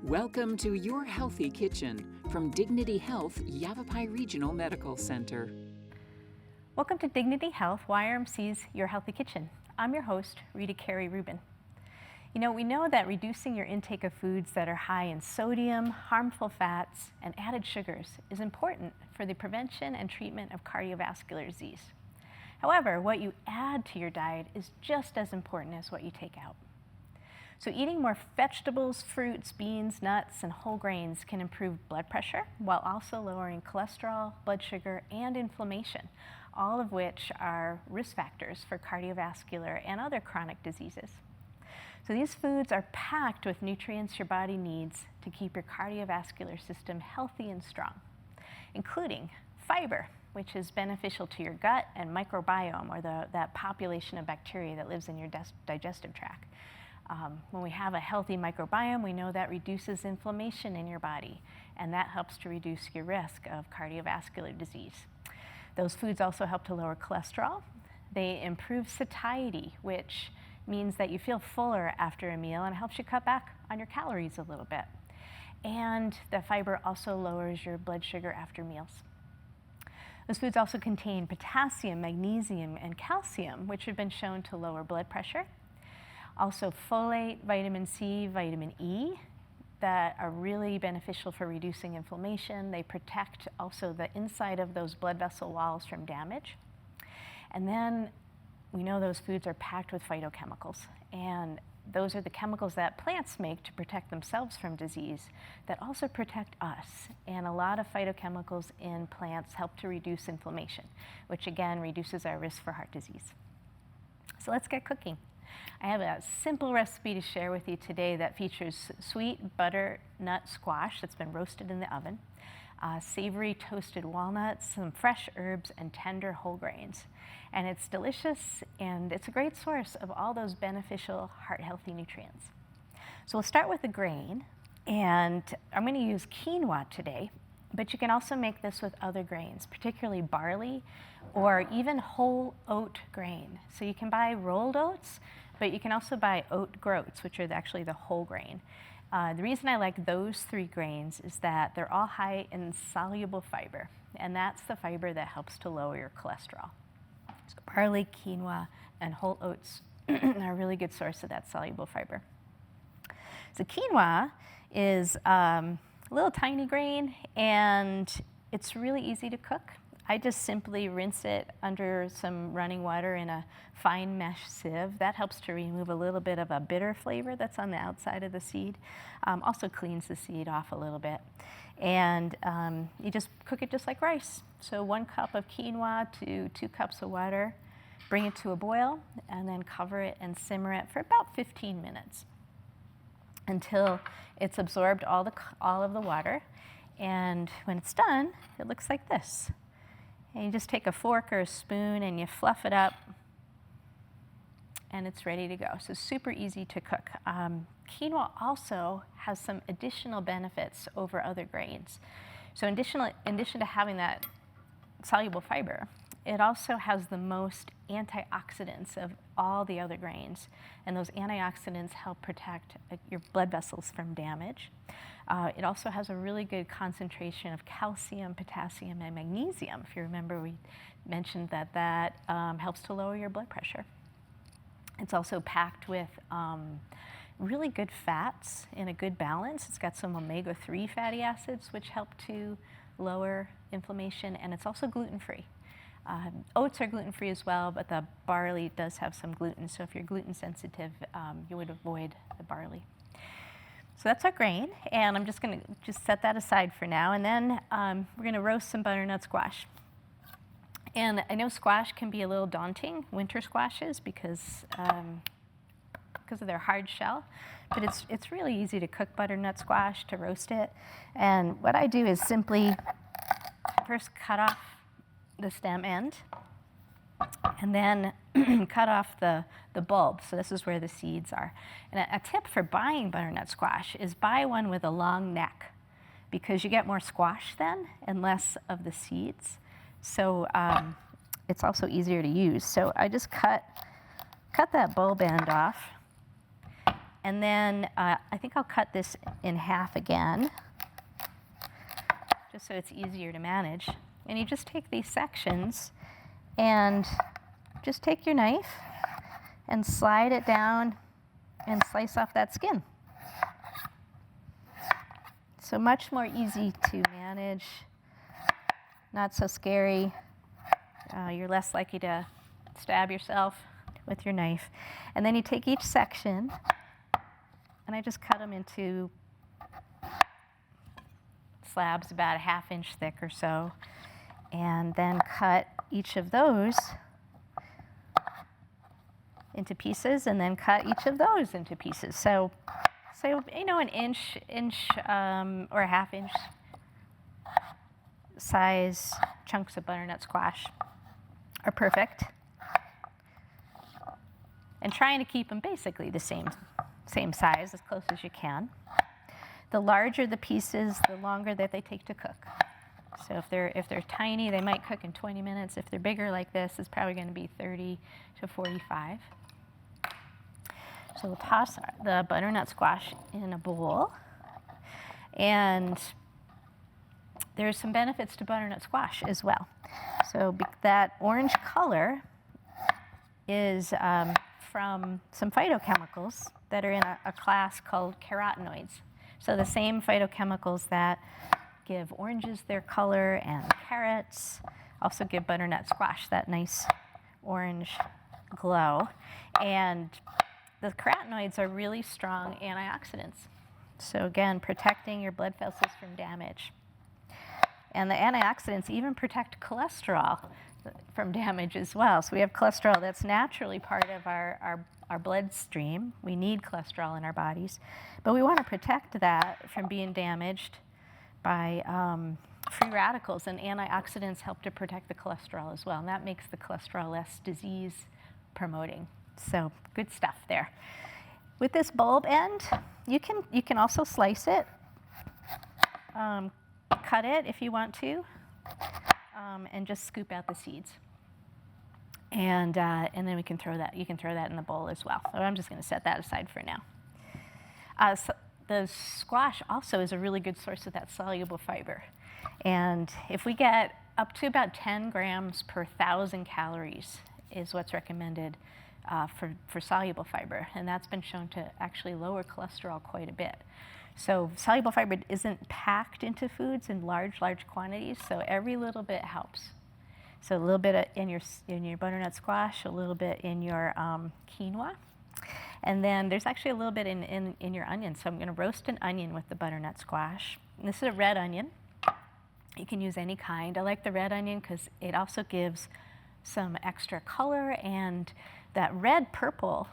Welcome to Your Healthy Kitchen from Dignity Health Yavapai Regional Medical Center. Welcome to Dignity Health YRMC's Your Healthy Kitchen. I'm your host, Rita Carey Rubin. We know that reducing your intake of foods that are high in sodium, harmful fats, and added sugars is important for the prevention and treatment of cardiovascular disease. However, what you add to your diet is just as important as what you take out. So eating more vegetables, fruits, beans, nuts, and whole grains can improve blood pressure while also lowering cholesterol, blood sugar, and inflammation, all of which are risk factors for cardiovascular and other chronic diseases. So these foods are packed with nutrients your body needs to keep your cardiovascular system healthy and strong, including fiber, which is beneficial to your gut and microbiome, or that population of bacteria that lives in your digestive tract. When we have a healthy microbiome, we know that reduces inflammation in your body, and that helps to reduce your risk of cardiovascular disease. Those foods also help to lower cholesterol. They improve satiety, which means that you feel fuller after a meal and helps you cut back on your calories a little bit. And the fiber also lowers your blood sugar after meals. Those foods also contain potassium, magnesium, and calcium, which have been shown to lower blood pressure. Also folate, vitamin C, vitamin E, that are really beneficial for reducing inflammation. They protect also the inside of those blood vessel walls from damage. And then we know those foods are packed with phytochemicals, and those are the chemicals that plants make to protect themselves from disease that also protect us. And a lot of phytochemicals in plants help to reduce inflammation, which again reduces our risk for heart disease. So let's get cooking. I have a simple recipe to share with you today that features sweet butternut squash that's been roasted in the oven, savory toasted walnuts, some fresh herbs, and tender whole grains. And it's delicious, and it's a great source of all those beneficial heart-healthy nutrients. So we'll start with the grain, and I'm going to use quinoa today, but you can also make this with other grains, particularly barley or even whole oat grain. So you can buy rolled oats, but you can also buy oat groats, which are actually the whole grain. The reason I like those three grains is that they're all high in soluble fiber, and that's the fiber that helps to lower your cholesterol. So barley, quinoa, and whole oats are a really good source of that soluble fiber. So quinoa is a little tiny grain, and it's really easy to cook. I just simply rinse it under some running water in a fine mesh sieve. That helps to remove a little bit of a bitter flavor that's on the outside of the seed. Also cleans the seed off a little bit. And you just cook it just like rice. So 1 cup of quinoa to 2 cups of water. Bring it to a boil, and then cover it and simmer it for about 15 minutes until it's absorbed all of the water. And when it's done, it looks like this. And you just take a fork or a spoon and you fluff it up, and it's ready to go. So super easy to cook. Quinoa also has some additional benefits over other grains. So in addition to having that soluble fiber, it also has the most antioxidants of all the other grains. And those antioxidants help protect your blood vessels from damage. It also has a really good concentration of calcium, potassium, and magnesium. If you remember, we mentioned that helps to lower your blood pressure. It's also packed with really good fats in a good balance. It's got some omega-3 fatty acids, which help to lower inflammation, and it's also gluten-free. Oats are gluten-free as well, but the barley does have some gluten, so if you're gluten sensitive, you would avoid the barley. So that's our grain, and I'm just going to set that aside for now, and then we're going to roast some butternut squash. And I know squash can be a little daunting, winter squashes, because of their hard shell, but it's really easy to cook butternut squash, to roast it. And what I do is simply first cut off the stem end, and then cut off the bulb. So this is where the seeds are. And a tip for buying butternut squash is buy one with a long neck, because you get more squash then and less of the seeds. So it's also easier to use. So I just cut that bulb end off, And then I think I'll cut this in half again, just so it's easier to manage. And you just take these sections and just take your knife and slide it down and slice off that skin. So much more easy to manage, not so scary. You're less likely to stab yourself with your knife. And then you take each section, and I just cut them into slabs about a ½ inch thick or so, and then cut each of those into pieces, and then cut each of those into pieces. So you know, an inch or a ½ inch size chunks of butternut squash are perfect. And trying to keep them basically the same size, as close as you can. The larger the pieces, the longer that they take to cook. So if they're tiny, they might cook in 20 minutes. If they're bigger like this, it's probably going to be 30 to 45. So we'll toss the butternut squash in a bowl. And there's some benefits to butternut squash as well. So that orange color is from some phytochemicals that are in a class called carotenoids. So the same phytochemicals that give oranges their color and carrots also give butternut squash that nice orange glow. And the carotenoids are really strong antioxidants. So again, protecting your blood vessels from damage. And the antioxidants even protect cholesterol from damage as well. So we have cholesterol that's naturally part of our bloodstream. We need cholesterol in our bodies. But we want to protect that from being damaged by free radicals. And antioxidants help to protect the cholesterol as well. And that makes the cholesterol less disease promoting. So good stuff there. With this bulb end, you can also slice it, cut it if you want to, and just scoop out the seeds. And then we can throw that. You can throw that in the bowl as well. So I'm just going to set that aside for now. So the squash also is a really good source of that soluble fiber. And if we get up to about 10 grams per 1,000 calories is what's recommended for soluble fiber. And that's been shown to actually lower cholesterol quite a bit. So soluble fiber isn't packed into foods in large quantities, so every little bit helps. So a little bit in your butternut squash, a little bit in your quinoa, and then there's actually a little bit in your onion. So I'm going to roast an onion with the butternut squash. And this is a red onion. You can use any kind. I like the red onion because it also gives some extra color, and that red-purple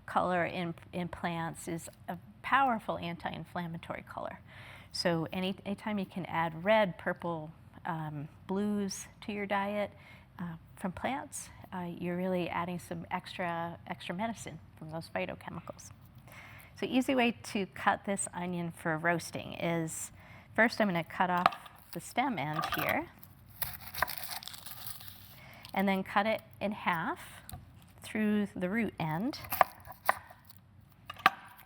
color in plants is a powerful anti-inflammatory color. So anytime you can add red, purple, blues to your diet from plants, you're really adding some extra medicine from those phytochemicals. So easy way to cut this onion for roasting is, first I'm going to cut off the stem end here, and then cut it in half through the root end.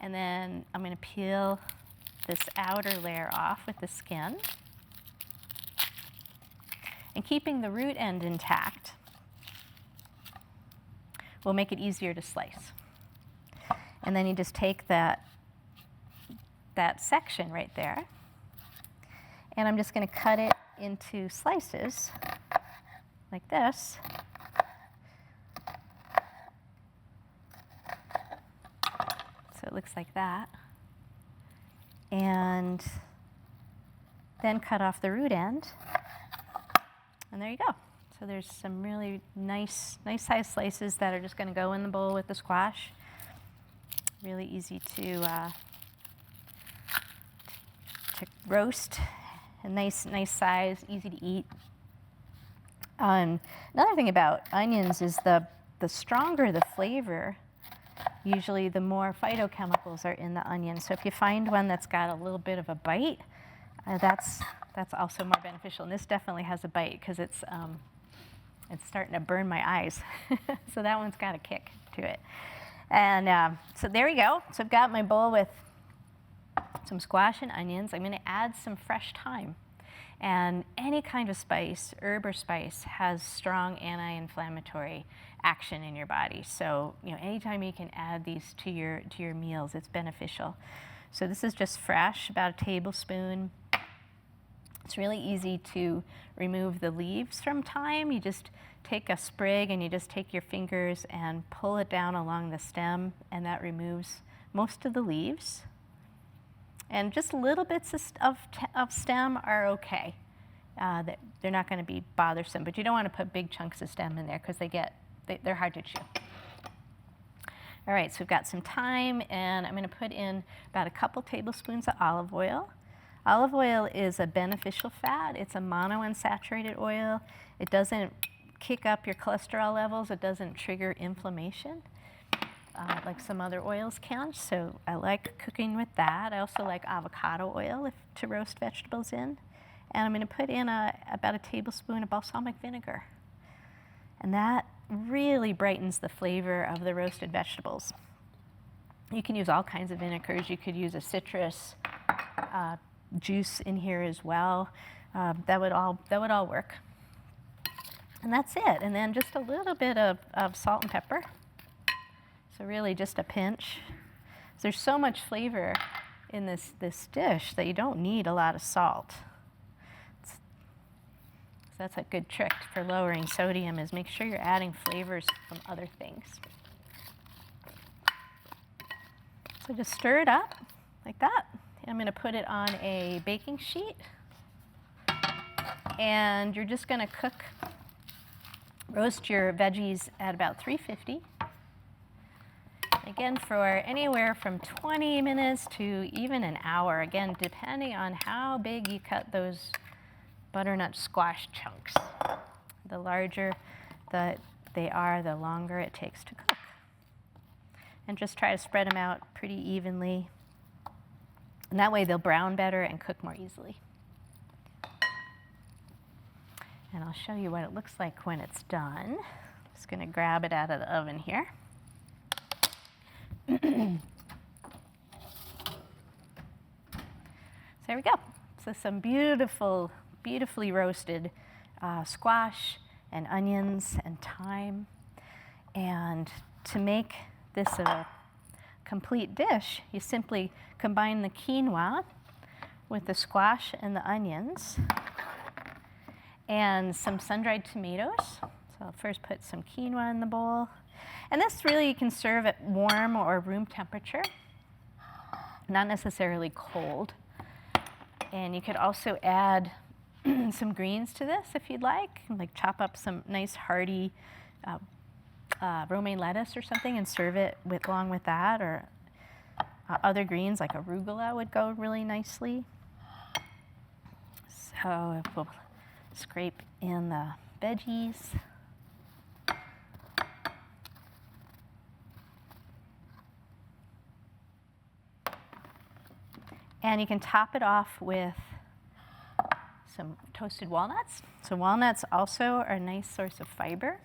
And then I'm going to peel this outer layer off with the skin. And keeping the root end intact will make it easier to slice. And then you just take that section right there, and I'm just going to cut it into slices like this. So it looks like that. And then cut off the root end. And there you go. So there's some really nice size slices that are just going to go in the bowl with the squash. Really easy to roast. A nice size, easy to eat. Another thing about onions is the stronger the flavor, usually the more phytochemicals are in the onion. So if you find one that's got a little bit of a bite, that's also more beneficial. And this definitely has a bite because it's starting to burn my eyes. So that one's got a kick to it. And so there we go. So I've got my bowl with some squash and onions. I'm going to add some fresh thyme. And any kind of spice, herb or spice, has strong anti-inflammatory action in your body. So, anytime you can add these to your meals, it's beneficial. So this is just fresh, about a tablespoon. It's really easy to remove the leaves from thyme. You just take a sprig and you just take your fingers and pull it down along the stem, and that removes most of the leaves. And just little bits of stem are okay. They're not going to be bothersome, but you don't want to put big chunks of stem in there because they're hard to chew. All right, so we've got some thyme, and I'm going to put in about a couple tablespoons of olive oil. Olive oil is a beneficial fat. It's a monounsaturated oil. It doesn't kick up your cholesterol levels. It doesn't trigger inflammation like some other oils can. So I like cooking with that. I also like avocado oil to roast vegetables in. And I'm going to put in about a tablespoon of balsamic vinegar. And that really brightens the flavor of the roasted vegetables. You can use all kinds of vinegars. You could use a citrus juice in here as well. That would all work. And that's it. And then just a little bit of salt and pepper. So really just a pinch. So there's so much flavor in this dish that you don't need a lot of salt. So that's a good trick for lowering sodium, is make sure you're adding flavors from other things. So just stir it up like that. I'm going to put it on a baking sheet. And you're just going to roast your veggies at about 350. Again, for anywhere from 20 minutes to even an hour, again, depending on how big you cut those butternut squash chunks. The larger they are, the longer it takes to cook. And just try to spread them out pretty evenly. And that way they'll brown better and cook more easily. And I'll show you what it looks like when it's done. Just going to grab it out of the oven here. So there we go. So some beautifully roasted squash and onions and thyme. And to make this a complete dish, you simply combine the quinoa with the squash and the onions and some sun-dried tomatoes. So I'll first put some quinoa in the bowl. And this really you can serve at warm or room temperature, not necessarily cold. And you could also add some greens to this if you'd like chop up some nice hearty romaine lettuce or something and serve it along with that, or other greens like arugula would go really nicely. So we'll scrape in the veggies. And you can top it off with some toasted walnuts. So walnuts also are a nice source of fiber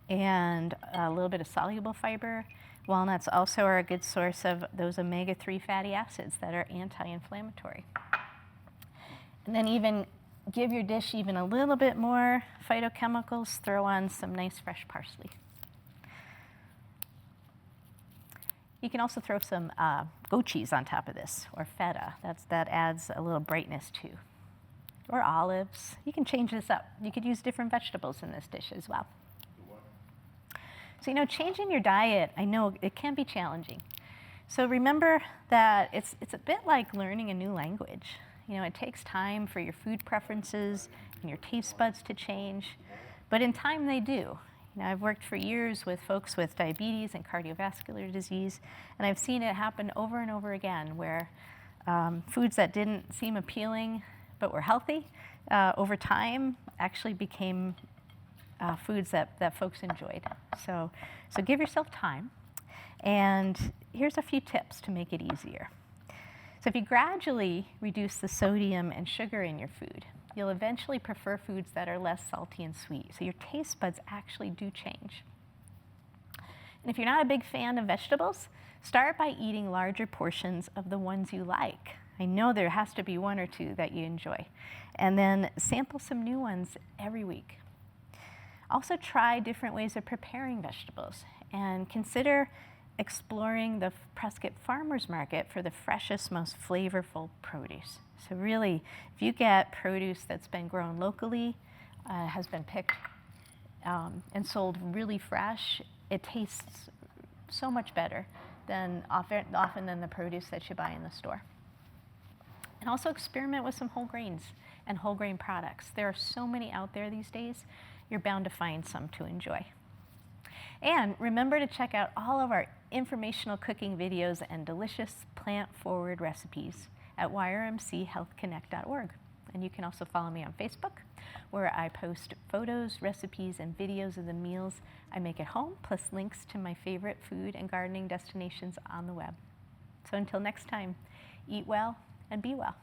and a little bit of soluble fiber. Walnuts also are a good source of those omega-3 fatty acids that are anti-inflammatory. And then even give your dish even a little bit more phytochemicals, throw on some nice fresh parsley. You can also throw some goat cheese on top of this, or feta. That adds a little brightness too. Or olives. You can change this up. You could use different vegetables in this dish as well. So changing your diet, I know it can be challenging. So remember that it's a bit like learning a new language. It takes time for your food preferences and your taste buds to change, but in time they do. I've worked for years with folks with diabetes and cardiovascular disease, and I've seen it happen over and over again where foods that didn't seem appealing but were healthy over time actually became foods that folks enjoyed. So give yourself time. And here's a few tips to make it easier. So if you gradually reduce the sodium and sugar in your food, you'll eventually prefer foods that are less salty and sweet. So your taste buds actually do change. And if you're not a big fan of vegetables, start by eating larger portions of the ones you like. I know there has to be one or two that you enjoy. And then sample some new ones every week. Also try different ways of preparing vegetables and consider exploring the Prescott Farmers Market for the freshest, most flavorful produce. So really, if you get produce that's been grown locally, has been picked and sold really fresh, it tastes so much better than often than the produce that you buy in the store. And also experiment with some whole grains and whole grain products. There are so many out there these days, you're bound to find some to enjoy. And remember to check out all of our informational cooking videos and delicious plant-forward recipes at yrmchealthconnect.org. And you can also follow me on Facebook, where I post photos, recipes, and videos of the meals I make at home, plus links to my favorite food and gardening destinations on the web. So until next time, eat well and be well.